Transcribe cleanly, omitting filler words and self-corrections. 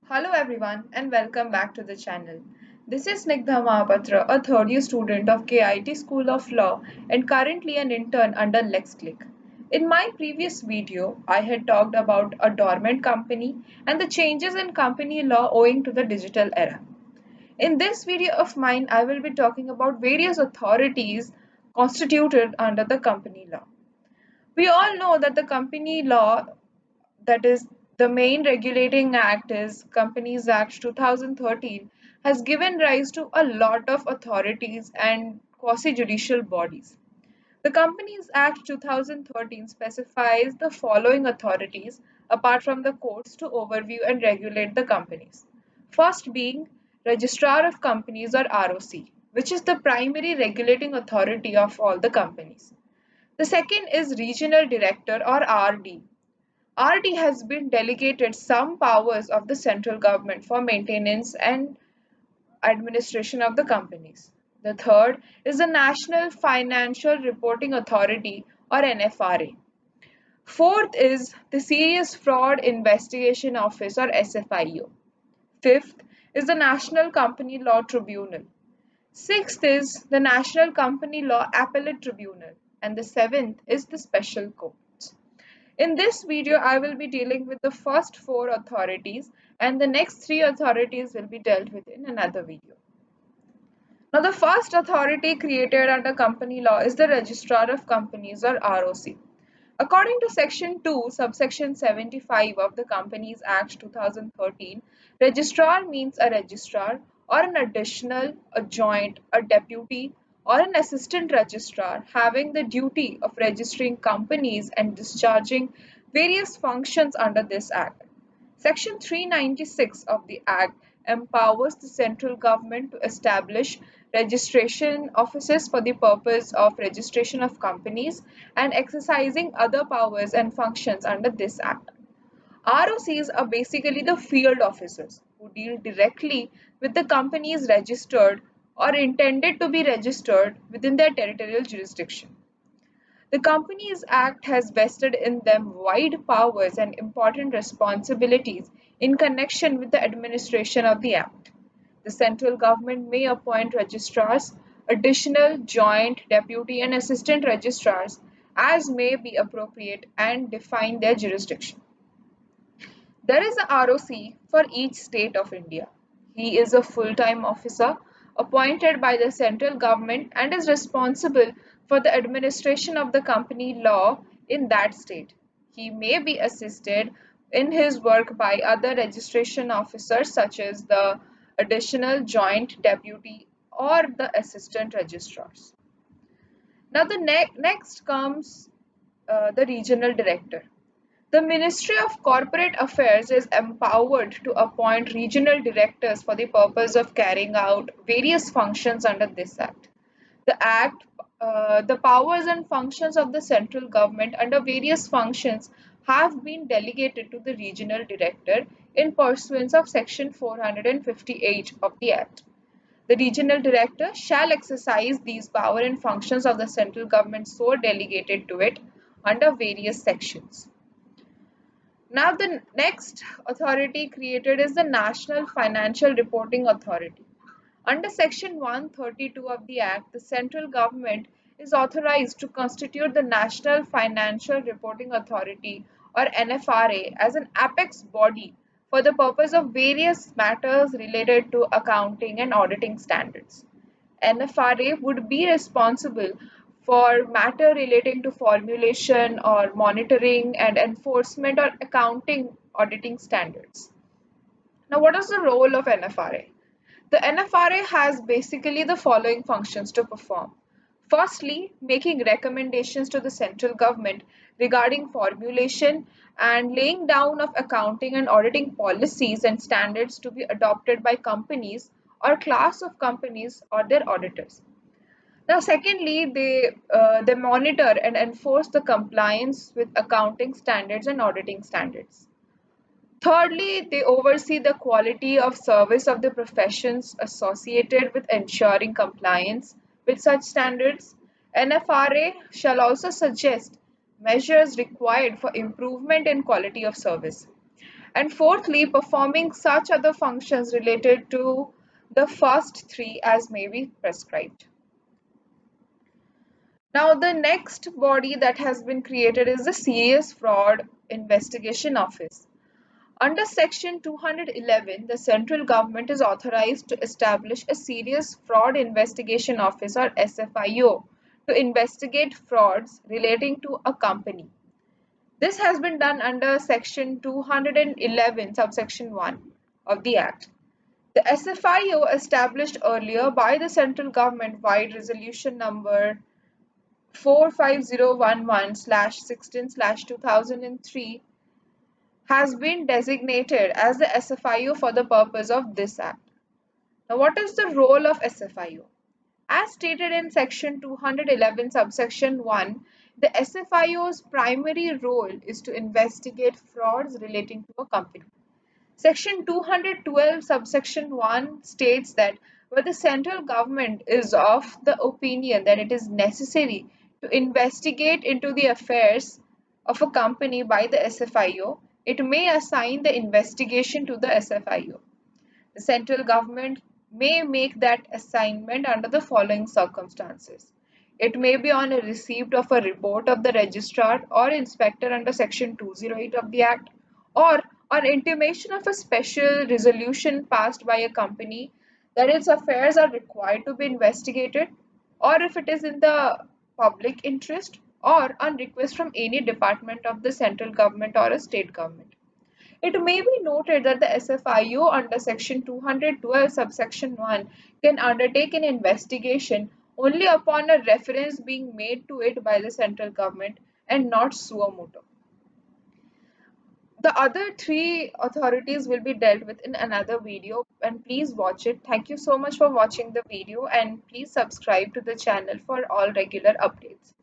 Hello everyone and welcome back to the channel. This is Snigdha Mahapatra, a third year student of KIT School of Law and currently an intern under LexClick. In my previous video, I had talked about a dormant company and the changes in company law owing to the digital era. In this video of mine, I will be talking about various authorities constituted under the company law. We all know that the company law, that is the main regulating act, is Companies Act 2013, has given rise to a lot of authorities and quasi judicial bodies. The Companies Act 2013 specifies the following authorities apart from the courts to overview and regulate the companies. First being Registrar of Companies, or ROC, which is the primary regulating authority of all the companies. The second is Regional Director, or RD. RD has been delegated some powers of the central government for maintenance and administration of the companies. The third is the National Financial Reporting Authority, or NFRA. Fourth is the Serious Fraud Investigation Office, or SFIO. Fifth is the National Company Law Tribunal. Sixth is the National Company Law Appellate Tribunal. And the seventh is the Special Courts. In this video, I will be dealing with the first four authorities, and the next three authorities will be dealt with in another video. Now, the first authority created under company law is the Registrar of Companies, or ROC. According to Section 2, subsection 75 of the Companies Act 2013, registrar means a registrar or an additional, a joint, a deputy, or an assistant registrar having the duty of registering companies and discharging various functions under this Act. Section 396 of the Act empowers the central government to establish registration offices for the purpose of registration of companies and exercising other powers and functions under this Act. ROCs are basically the field officers who deal directly with the companies registered or intended to be registered within their territorial jurisdiction. The Companies Act has vested in them wide powers and important responsibilities in connection with the administration of the Act. The central government may appoint registrars, additional, joint, deputy, and assistant registrars as may be appropriate and define their jurisdiction. There is a ROC for each state of India. He is a full-time officer appointed by the central government and is responsible for the administration of the company law in that state. He may be assisted in his work by other registration officers such as the additional, joint, deputy, or the assistant registrars. Now the next comes the regional director. The Ministry of Corporate Affairs is empowered to appoint regional directors for the purpose of carrying out various functions under this Act. The powers and functions of the central government under various functions have been delegated to the regional director in pursuance of Section 458 of the Act. The regional director shall exercise these power and functions of the central government so delegated to it under various sections. Now, the next authority created is the National Financial Reporting Authority. Under Section 132 of the Act, the central government is authorized to constitute the National Financial Reporting Authority, or NFRA, as an apex body for the purpose of various matters related to accounting and auditing standards. NFRA would be responsible for matter relating to formulation or monitoring and enforcement or accounting auditing standards. Now, what is the role of NFRA? The NFRA has basically the following functions to perform. Firstly, making recommendations to the central government regarding formulation and laying down of accounting and auditing policies and standards to be adopted by companies or class of companies or their auditors. Now, secondly, they monitor and enforce the compliance with accounting standards and auditing standards. Thirdly, they oversee the quality of service of the professions associated with ensuring compliance with such standards. NFRA shall also suggest measures required for improvement in quality of service. And fourthly, performing such other functions related to the first three as may be prescribed. Now, the next body that has been created is the Serious Fraud Investigation Office. Under Section 211, the central government is authorized to establish a Serious Fraud Investigation Office or SFIO to investigate frauds relating to a company. This has been done under Section 211, subsection 1 of the Act. The SFIO, established earlier by the central government via resolution number 45011/16/2003, has been designated as the SFIO for the purpose of this Act. Now, what is the role of SFIO? As stated in Section 211, subsection 1, the SFIO's primary role is to investigate frauds relating to a company. Section 212, subsection 1 states that where the central government is of the opinion that it is necessary to investigate into the affairs of a company by the SFIO, it may assign the investigation to the SFIO. The central government may make that assignment under the following circumstances. It may be on a receipt of a report of the registrar or inspector under Section 208 of the Act, or on intimation of a special resolution passed by a company that its affairs are required to be investigated, or if it is in the public interest, or on request from any department of the central government or a state government. It may be noted that the SFIO under Section 212, subsection 1 can undertake an investigation only upon a reference being made to it by the central government and not suo motu. The other three authorities will be dealt with in another video, and please watch it. Thank you so much for watching the video, and please subscribe to the channel for all regular updates.